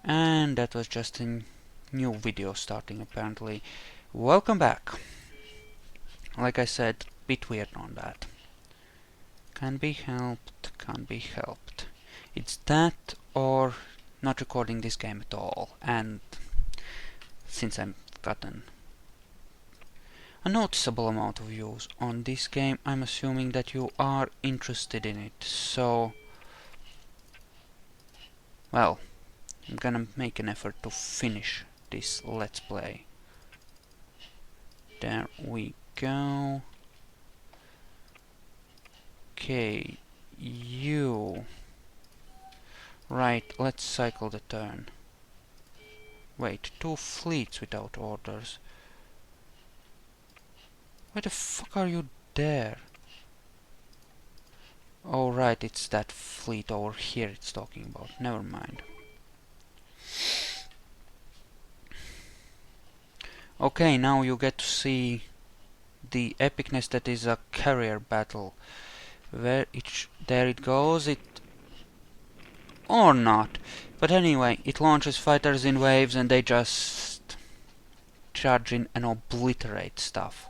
And that was just a new video starting apparently. Welcome back. Like I said, bit weird on that. Can be helped, can't be helped. It's that or not recording this game at all. And since I've gotten a noticeable amount of views on this game, I'm assuming that you are interested in it. So, well, I'm gonna make an effort to finish this Let's Play. There we go. Okay, you. Right, let's cycle the turn. Wait, 2 fleets without orders. Why the fuck are you there? Oh right, it's that fleet over here it's talking about. Never mind. Okay, now you get to see the epicness that is a carrier battle. There it goes, or not. But anyway, it launches fighters in waves and they just charge in and obliterate stuff.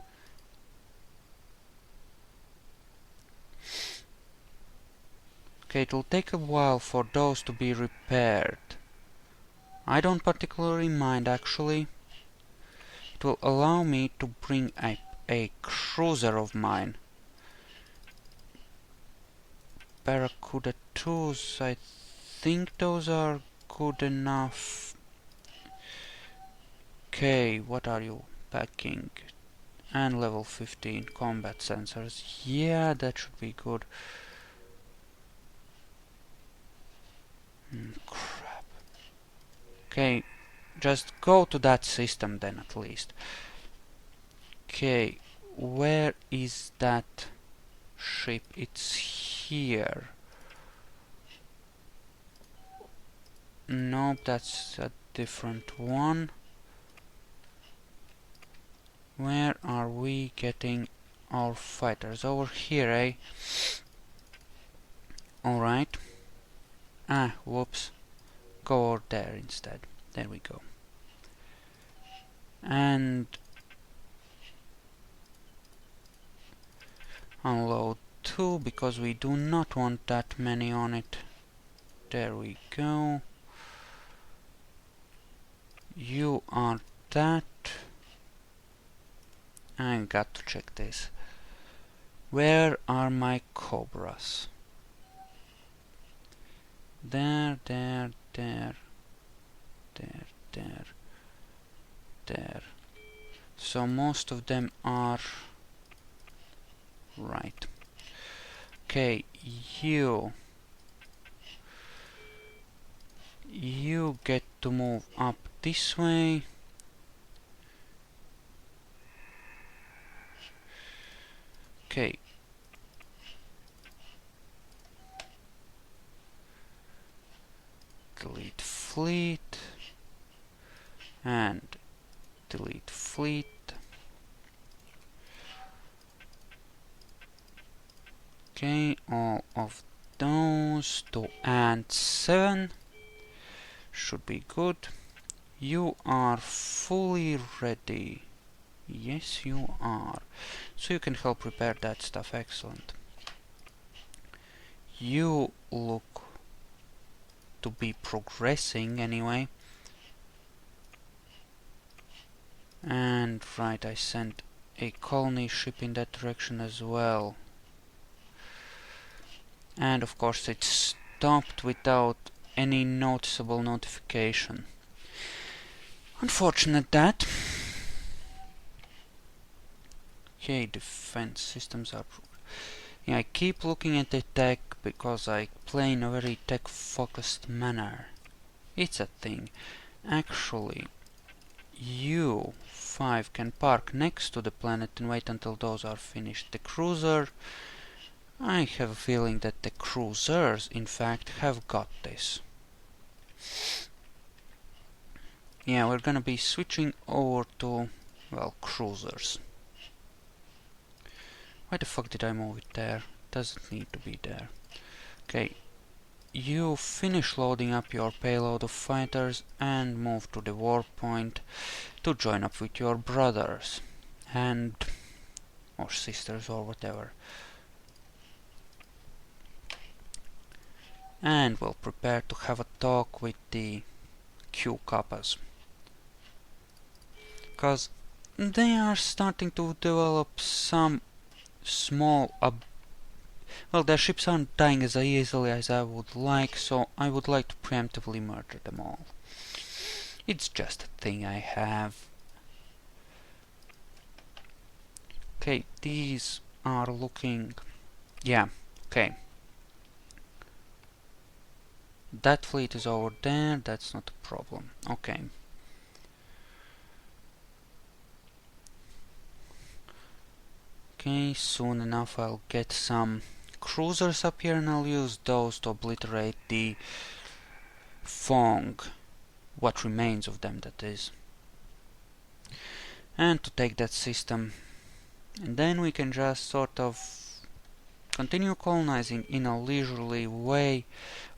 Okay, it'll take a while for those to be repaired. I don't particularly mind actually. It will allow me to bring a cruiser of mine. Barracuda 2s, I think those are good enough. Okay, what are you packing? And level 15 combat sensors. Yeah, that should be good. Crap. Okay, just go to that system then at least. Okay, where is that ship? It's here. Nope, that's a different one. Where are we getting our fighters? Over here, eh? Alright. Ah, whoops. Go over there instead. There we go. And unload 2 because we do not want that many on it. There we go. You are that. I got to check this. Where are my Cobras? There, there, there, there, there, there. So most of them are right. Okay, you get to move up this way. Okay. Delete fleet. And delete fleet. Okay, all of those to and 7 should be good. You are fully ready. Yes, you are. So you can help repair that stuff. Excellent. You look to be progressing anyway. And right, I sent a colony ship in that direction as well. And of course it stopped without any noticeable notification. Unfortunate that. Okay, defense systems are... Yeah, I keep looking at the tech because I play in a very tech-focused manner. It's a thing. Actually, you 5 can park next to the planet and wait until those are finished. The cruiser... I have a feeling that the cruisers, in fact, have got this. Yeah, we're gonna be switching over to, well, cruisers. Why the fuck did I move it there? Doesn't need to be there. Okay. you finish loading up your payload of fighters and move to the war point to join up with your brothers and or sisters or whatever. And we'll prepare to have a talk with the Q Kappas, because they are starting to develop some small well, their ships aren't dying as easily as I would like, so I would like to preemptively murder them all. It's just a thing I have. Okay, these are looking... yeah, okay. That fleet is over there, that's not a problem. Okay. Okay, soon enough I'll get some cruisers up here and I'll use those to obliterate the Fong, what remains of them that is, and to take that system, and then we can just sort of continue colonizing in a leisurely way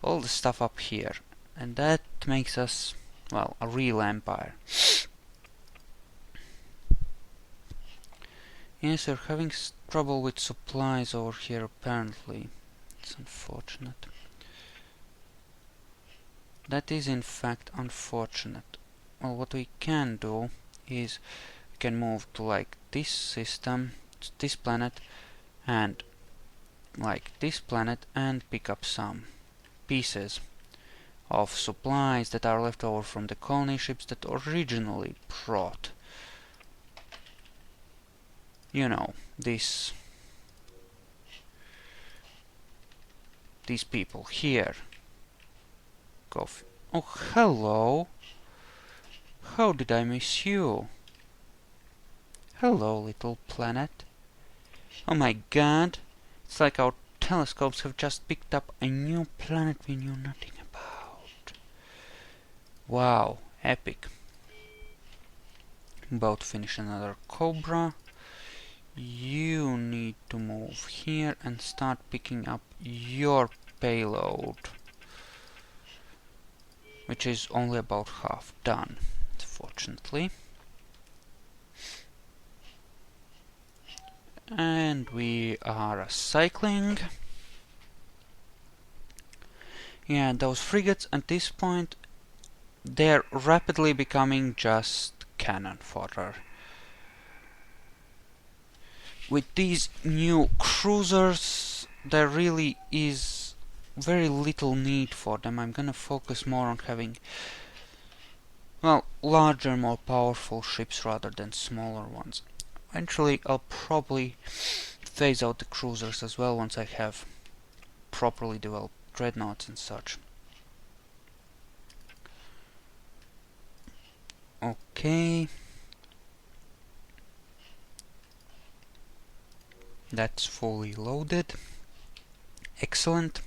all the stuff up here, and that makes us, well, a real empire. Yes, we're having trouble with supplies over here apparently. It's unfortunate. That is in fact unfortunate. Well, what we can do is we can move to like this system, this planet, and like this planet, and pick up some pieces of supplies that are left over from the colony ships that originally brought, you know, these people here. Oh, hello! How did I miss you? Hello, little planet. Oh my god! It's like our telescopes have just picked up a new planet we knew nothing about. Wow, epic. About to finish another Cobra. You need to move here and start picking up your payload, which is only about half done, fortunately. And we are cycling. Yeah, those frigates at this point, they're rapidly becoming just cannon fodder. With these new cruisers, there really is very little need for them. I'm gonna focus more on having, well, larger, more powerful ships rather than smaller ones. Eventually, I'll probably phase out the cruisers as well once I have properly developed dreadnoughts and such. Okay. That's fully loaded. Excellent.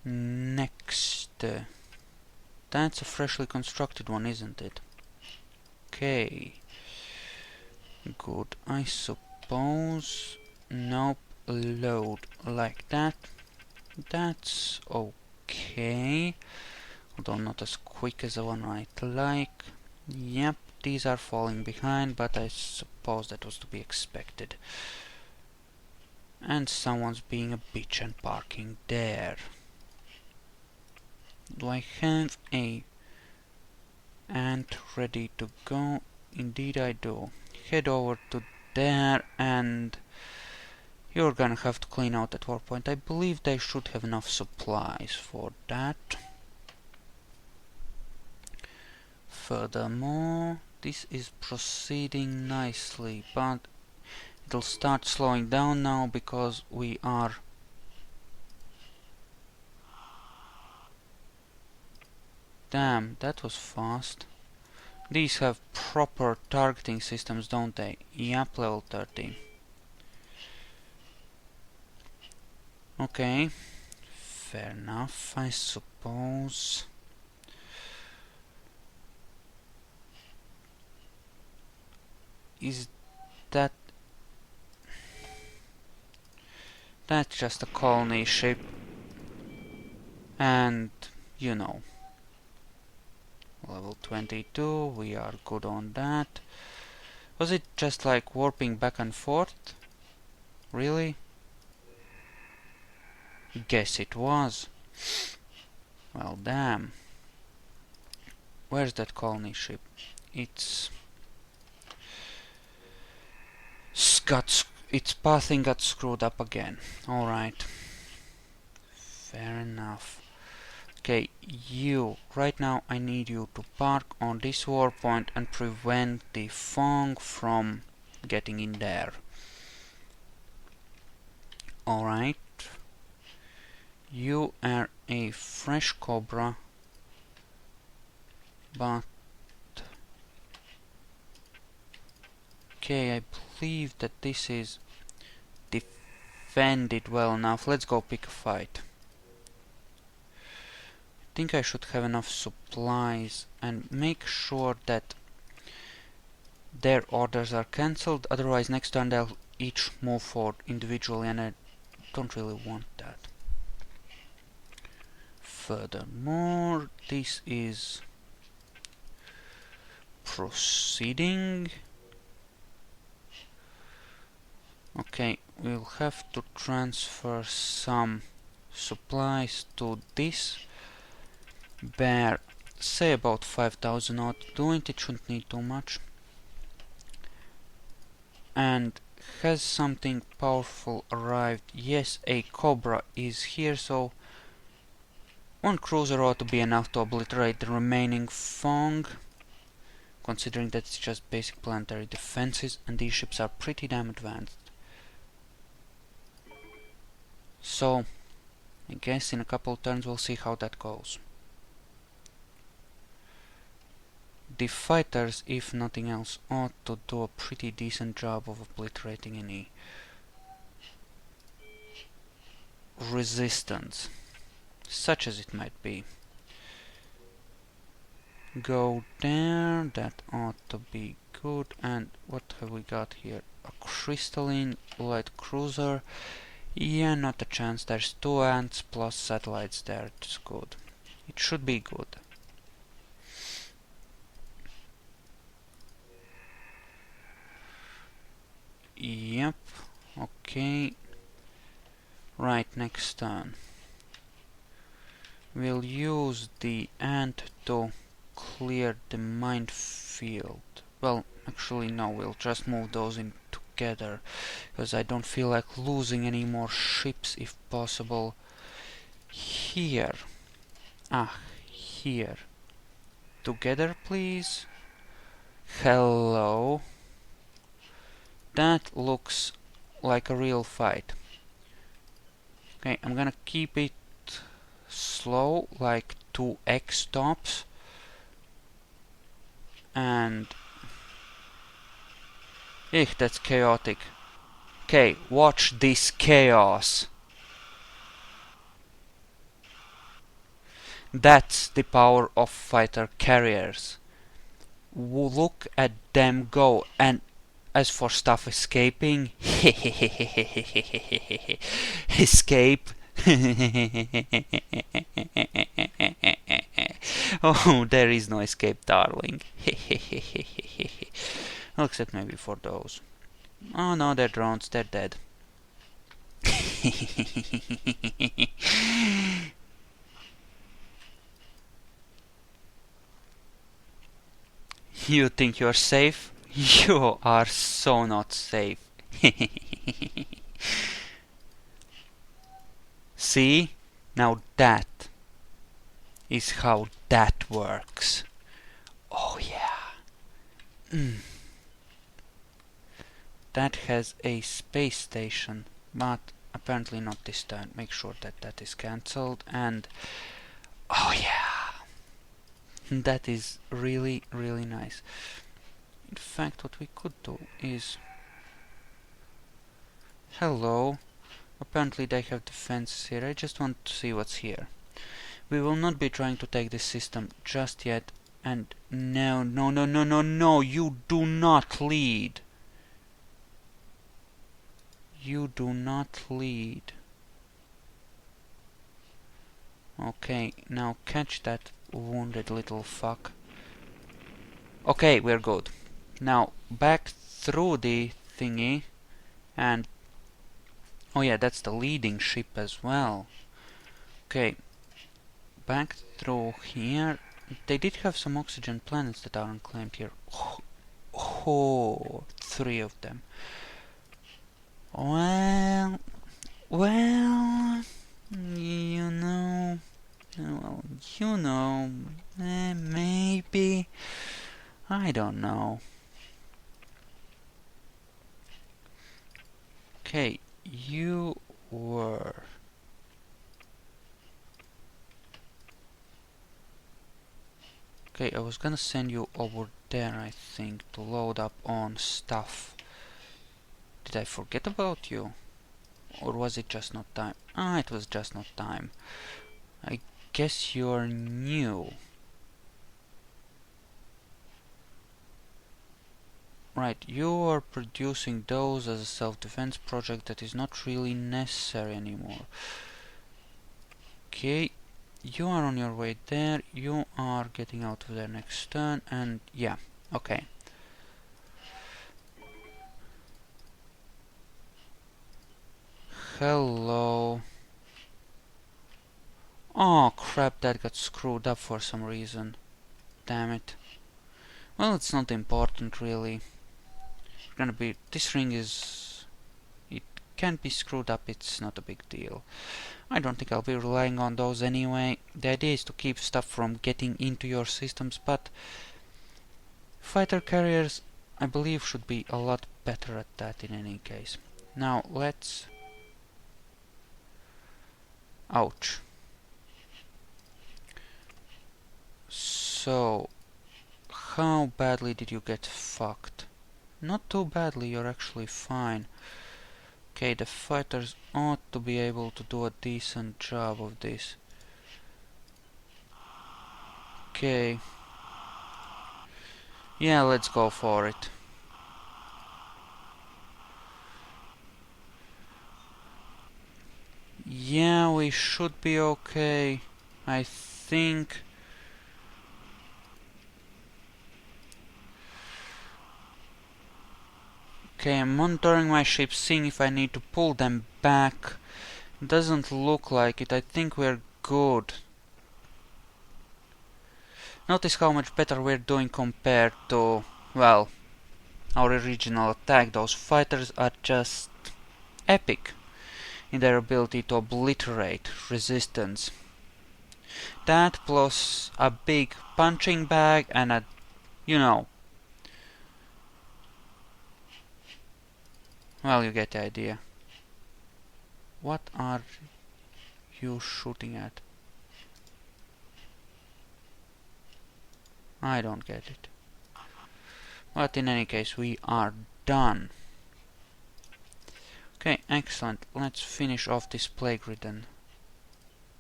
Next. That's a freshly constructed one, isn't it? Okay. Good, I suppose. Nope. Load like that. That's okay. Although not as quick as the one I'd like. Yep, these are falling behind, but I suppose that was to be expected. And someone's being a bitch and parking there. Do I have a ant ready to go? Indeed I do. Head over to there, and you're gonna have to clean out that war point. I believe they should have enough supplies for that. Furthermore, this is proceeding nicely, but it'll start slowing down now because we are damn, that was fast. These have proper targeting systems, don't they? Yep, level 30. Okay, fair enough, I suppose. Is that... that's just a colony ship. And, you know, level 22, we are good on that. Was it just like warping back and forth? Really? Guess it was. Well, damn. Where's that colony ship? Its pathing got screwed up again. Alright. Fair enough. Okay, you. Right now I need you to park on this war point and prevent the Fong from getting in there. Alright. You are a fresh Cobra, but okay, I believe that this is defended well enough. Let's go pick a fight. I think I should have enough supplies and make sure that their orders are cancelled, otherwise next turn they'll each move forward individually and I don't really want that. Furthermore, this is proceeding. Okay, we'll have to transfer some supplies to this bear, say about 5,000 odd. Doing it shouldn't need too much. And has something powerful arrived? Yes, a Cobra is here, so one cruiser ought to be enough to obliterate the remaining Fong, considering that it's just basic planetary defenses and these ships are pretty damn advanced. So, I guess in a couple turns we'll see how that goes. The fighters, if nothing else, ought to do a pretty decent job of obliterating any resistance, such as it might be. Go there, that ought to be good. And what have we got here? A crystalline light cruiser. Yeah, not a chance. There's 2 ants plus satellites there. It's good. It should be good. Yep. Okay. Right, next turn. We'll use the ant to clear the minefield. Well, actually no, we'll just move those in together, because I don't feel like losing any more ships if possible. Here. Ah, here. Together, please. Hello. That looks like a real fight. Okay, I'm gonna keep it slow, like 2x tops. And that's chaotic. Okay, watch this chaos. That's the power of fighter carriers. Look at them go. And as for stuff escaping, escape. Oh, there is no escape, darling. Well, except maybe for those. Oh no, they're drones, they're dead. You think you're safe? You are so not safe. See? Now that is how that works. Oh yeah. That has a space station, but apparently not this turn. Make sure that that is cancelled. And oh yeah, that is really, really nice. In fact, what we could do is... Hello. Apparently they have defenses here. I just want to see what's here. We will not be trying to take this system just yet. And no, no, no, no, no, no, you do not lead. You do not lead. Okay, now catch that wounded little fuck. Okay, we're good. Now, back through the thingy, and... oh yeah, that's the leading ship as well. Okay, back through here. They did have some oxygen planets that are unclaimed here. Oh, 3 of them. Well, you know, maybe, I don't know. Okay, you were... okay, I was gonna send you over there, I think, to load up on stuff. Did I forget about you? Or was it just not time? Ah, it was just not time. I guess you're new. Right, you are producing those as a self-defense project that is not really necessary anymore. Okay, you are on your way there, you are getting out of there next turn, and yeah, okay. Hello. Oh crap, that got screwed up for some reason. Damn it. Well, it's not important really. Gonna be... this ring is... it can't be screwed up, it's not a big deal. I don't think I'll be relying on those anyway. The idea is to keep stuff from getting into your systems, but fighter carriers, I believe, should be a lot better at that in any case. Now, let's... ouch. So, how badly did you get fucked? Not too badly, you're actually fine. Okay, the fighters ought to be able to do a decent job of this. Okay. Yeah, let's go for it. Yeah, we should be okay, I think. Okay, I'm monitoring my ships, seeing if I need to pull them back. Doesn't look like it. I think we're good. Notice how much better we're doing compared to, well, our original attack. Those fighters are just epic in their ability to obliterate resistance. That plus a big punching bag and a, you know, well, you get the idea. What are you shooting at? I don't get it. But in any case, we are done. Okay, excellent. Let's finish off this plague-ridden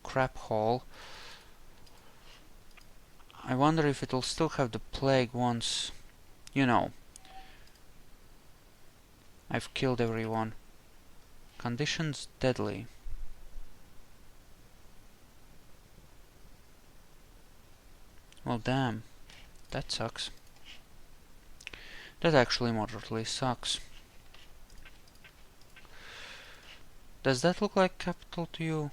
crap hole. I wonder if it'll still have the plague once, you know, I've killed everyone. Conditions deadly. Well, damn. That sucks. That actually moderately sucks. Does that look like capital to you?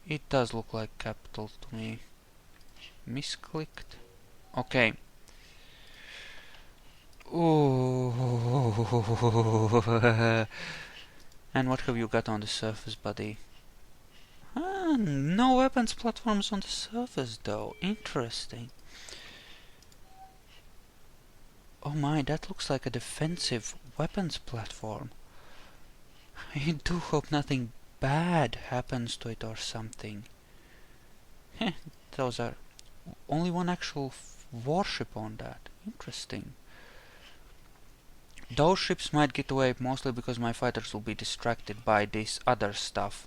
It does look like capital to me. Misclicked? Okay. Ooh. And what have you got on the surface, buddy? Ah, no weapons platforms on the surface, though. Interesting. Oh my, that looks like a defensive weapons platform. I do hope nothing bad happens to it or something. Heh, those are... only one actual warship on that. Interesting. Those ships might get away mostly because my fighters will be distracted by this other stuff.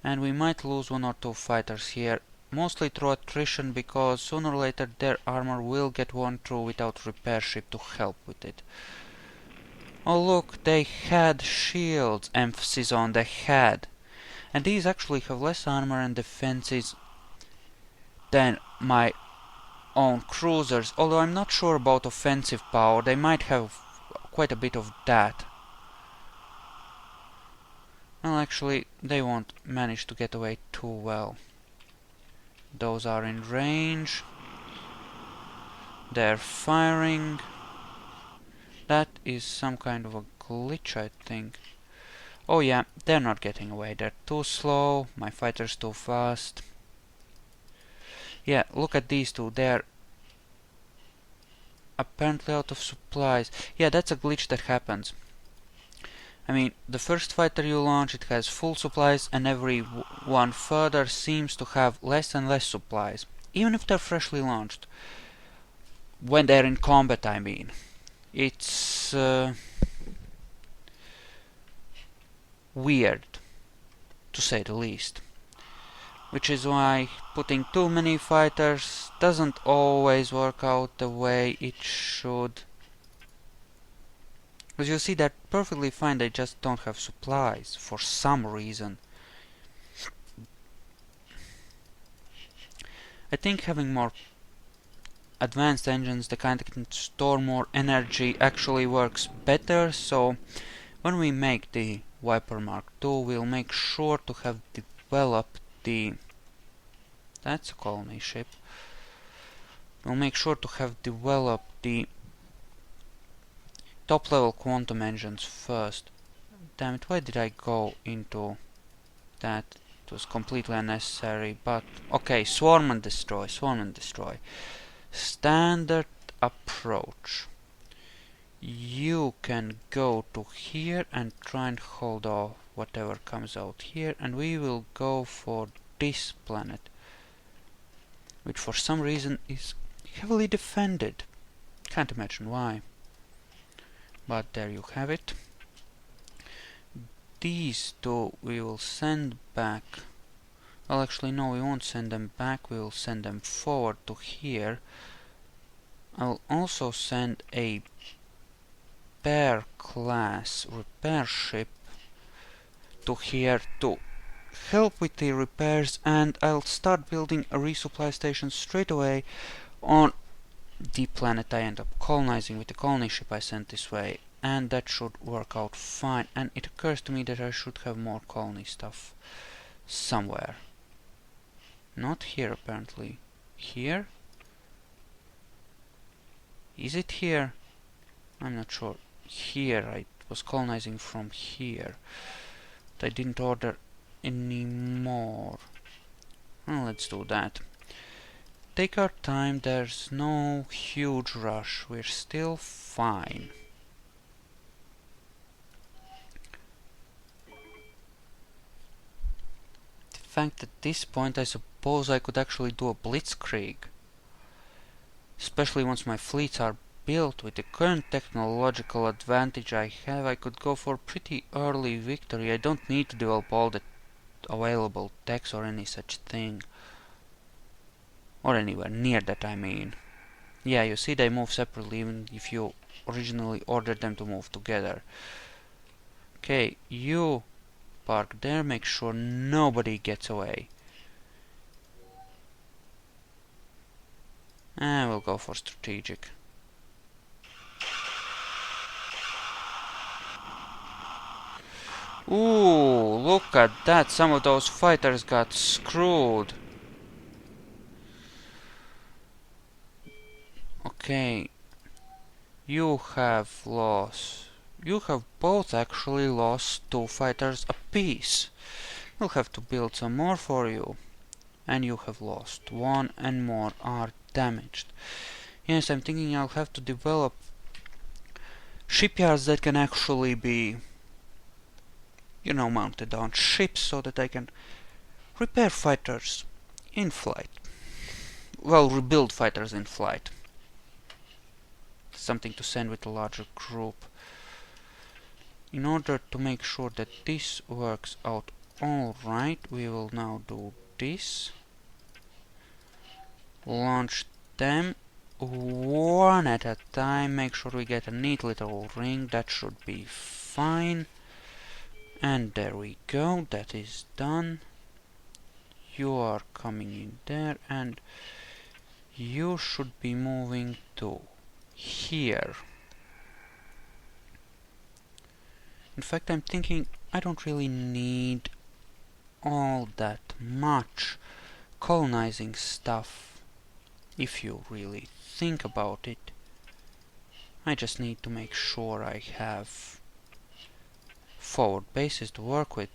And we might lose 1 or 2 fighters here, mostly through attrition, because sooner or later their armor will get worn through without repair ship to help with it. Oh look, they had shields, emphasis on the had. And these actually have less armor and defenses than my own cruisers, although I'm not sure about offensive power. They might have quite a bit of that. Well, actually, they won't manage to get away too well. Those are in range. They're firing. That is some kind of a glitch, I think. Oh yeah, they're not getting away. They're too slow. My fighter's too fast. Yeah, look at these two. They're apparently out of supplies. Yeah, that's a glitch that happens. I mean, the first fighter you launch, it has full supplies, and every one further seems to have less and less supplies. Even if they're freshly launched. When they're in combat, I mean. It's weird, to say the least. Which is why putting too many fighters doesn't always work out the way it should. Because you see, they're perfectly fine, they just don't have supplies for some reason. I think having more advanced engines, the kind that can store more energy, actually works better, so when we make the Viper Mark II, we'll make sure to have developed the... That's a colony ship. We'll make sure to have developed the top level quantum engines first. Damn it, why did I go into that? It was completely unnecessary, but okay, swarm and destroy, swarm and destroy. Standard approach. You can go to here and try and hold off whatever comes out here, and we will go for this planet, which for some reason is heavily defended. Can't imagine why. But there you have it. These two we will send back. Well, actually no, we won't send them back, we will send them forward to here. I will also send a Bear class repair ship to here to help with the repairs, and I'll start building a resupply station straight away on the planet I end up colonizing with the colony ship I sent this way, and that should work out fine. And it occurs to me that I should have more colony stuff somewhere. Not here, apparently. Here? Is it here? I'm not sure. Here, I was colonizing from here. But I didn't order any more. Well, let's do that. Take our time, there's no huge rush, we're still fine. In fact, at this point I suppose I could actually do a blitzkrieg. Especially once my fleets are built. With the current technological advantage I have, I could go for pretty early victory. I don't need to develop all the available techs or any such thing. Or anywhere near that, I mean. Yeah, you see they move separately even if you originally ordered them to move together. Okay, you park there, make sure nobody gets away. And we'll go for strategic. Ooh, look at that, some of those fighters got screwed. Okay, you have lost. You have both actually lost 2 fighters apiece. We'll have to build some more for you. And you have lost 1 and more are damaged. Yes, I'm thinking I'll have to develop shipyards that can actually be, you know, mounted on ships so that I can repair fighters in flight. Well, rebuild fighters in flight. Something to send with a larger group. In order to make sure that this works out alright, we will now do this. Launch them one at a time. Make sure we get a neat little ring. That should be fine. And there we go, that is done. You are coming in there, and you should be moving to here. In fact, I'm thinking I don't really need all that much colonizing stuff, if you really think about it. I just need to make sure I have forward bases to work with.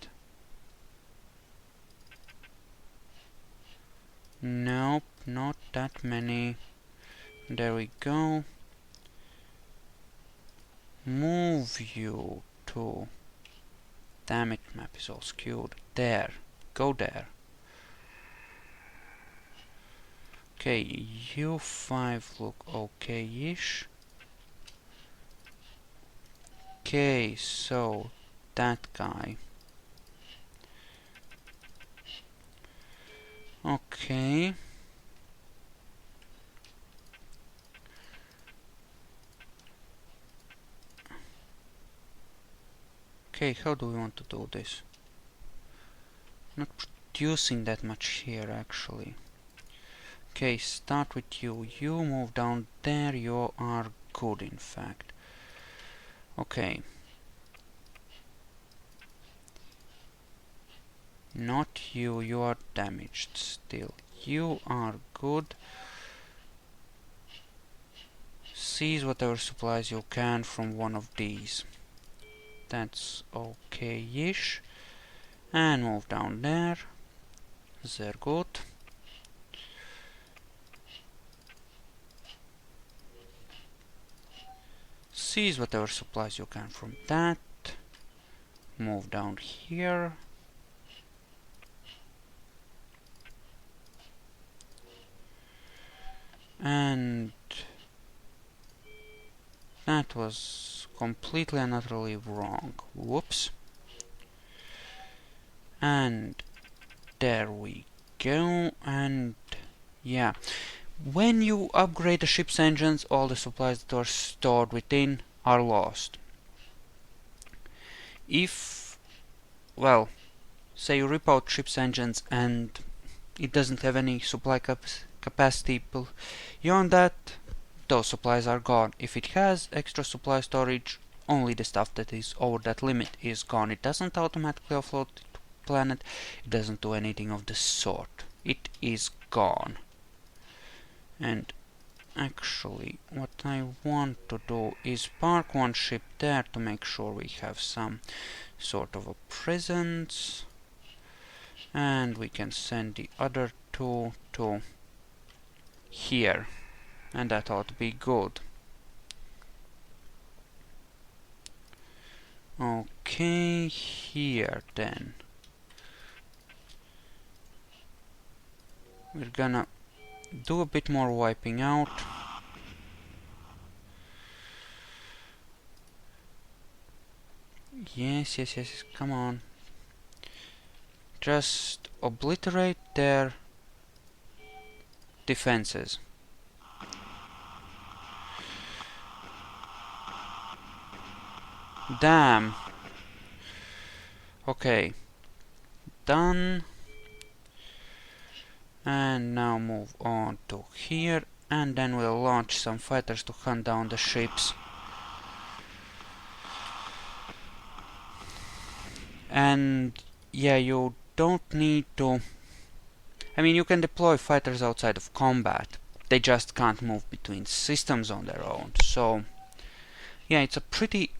Nope, not that many. There we go. Move you to... Damn it, map is all skewed. There. Go there. Okay, you 5 look okay-ish. Okay, so that guy. Okay. Okay, how do we want to do this? Not producing that much here, actually. Okay, start with you. You move down there. You are good, in fact. Okay. Not you. You are damaged still. You are good. Seize whatever supplies you can from one of these. That's okay-ish. And move down there. Sehr gut. Seize whatever supplies you can from that. Move down here. And that was completely and utterly wrong. Whoops. And there we go. And yeah, when you upgrade the ship's engines, all the supplies that are stored within are lost. If, well, say you rip out ship's engines and it doesn't have any supply capacity beyond that, those supplies are gone. If it has extra supply storage, only the stuff that is over that limit is gone. It doesn't automatically offload to the planet. It doesn't do anything of the sort. It is gone. And actually, what I want to do is park one ship there to make sure we have some sort of a presence. And we can send the other two to here. And that ought to be good. Okay, here then. We're gonna do a bit more wiping out. Yes, come on. Just obliterate their defenses. Damn. Okay. Done. And now move on to here. And then we'll launch some fighters to hunt down the ships. And yeah, you don't need to... I mean, you can deploy fighters outside of combat. They just can't move between systems on their own. So, yeah, it's a pretty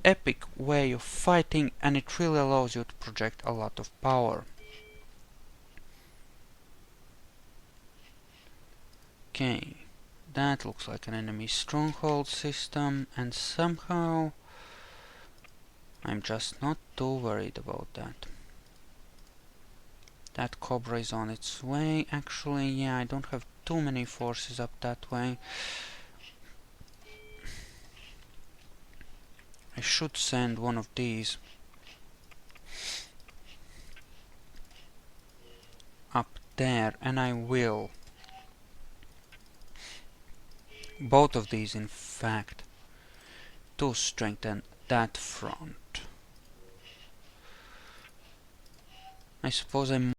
epic way of fighting, and it really allows you to project a lot of power. Okay, that looks like an enemy stronghold system, and somehow I'm just not too worried about that. That Cobra is on its way. Actually, yeah, I don't have too many forces up that way. I should send one of these up there, and I will. Both of these, in fact, to strengthen that front. I suppose I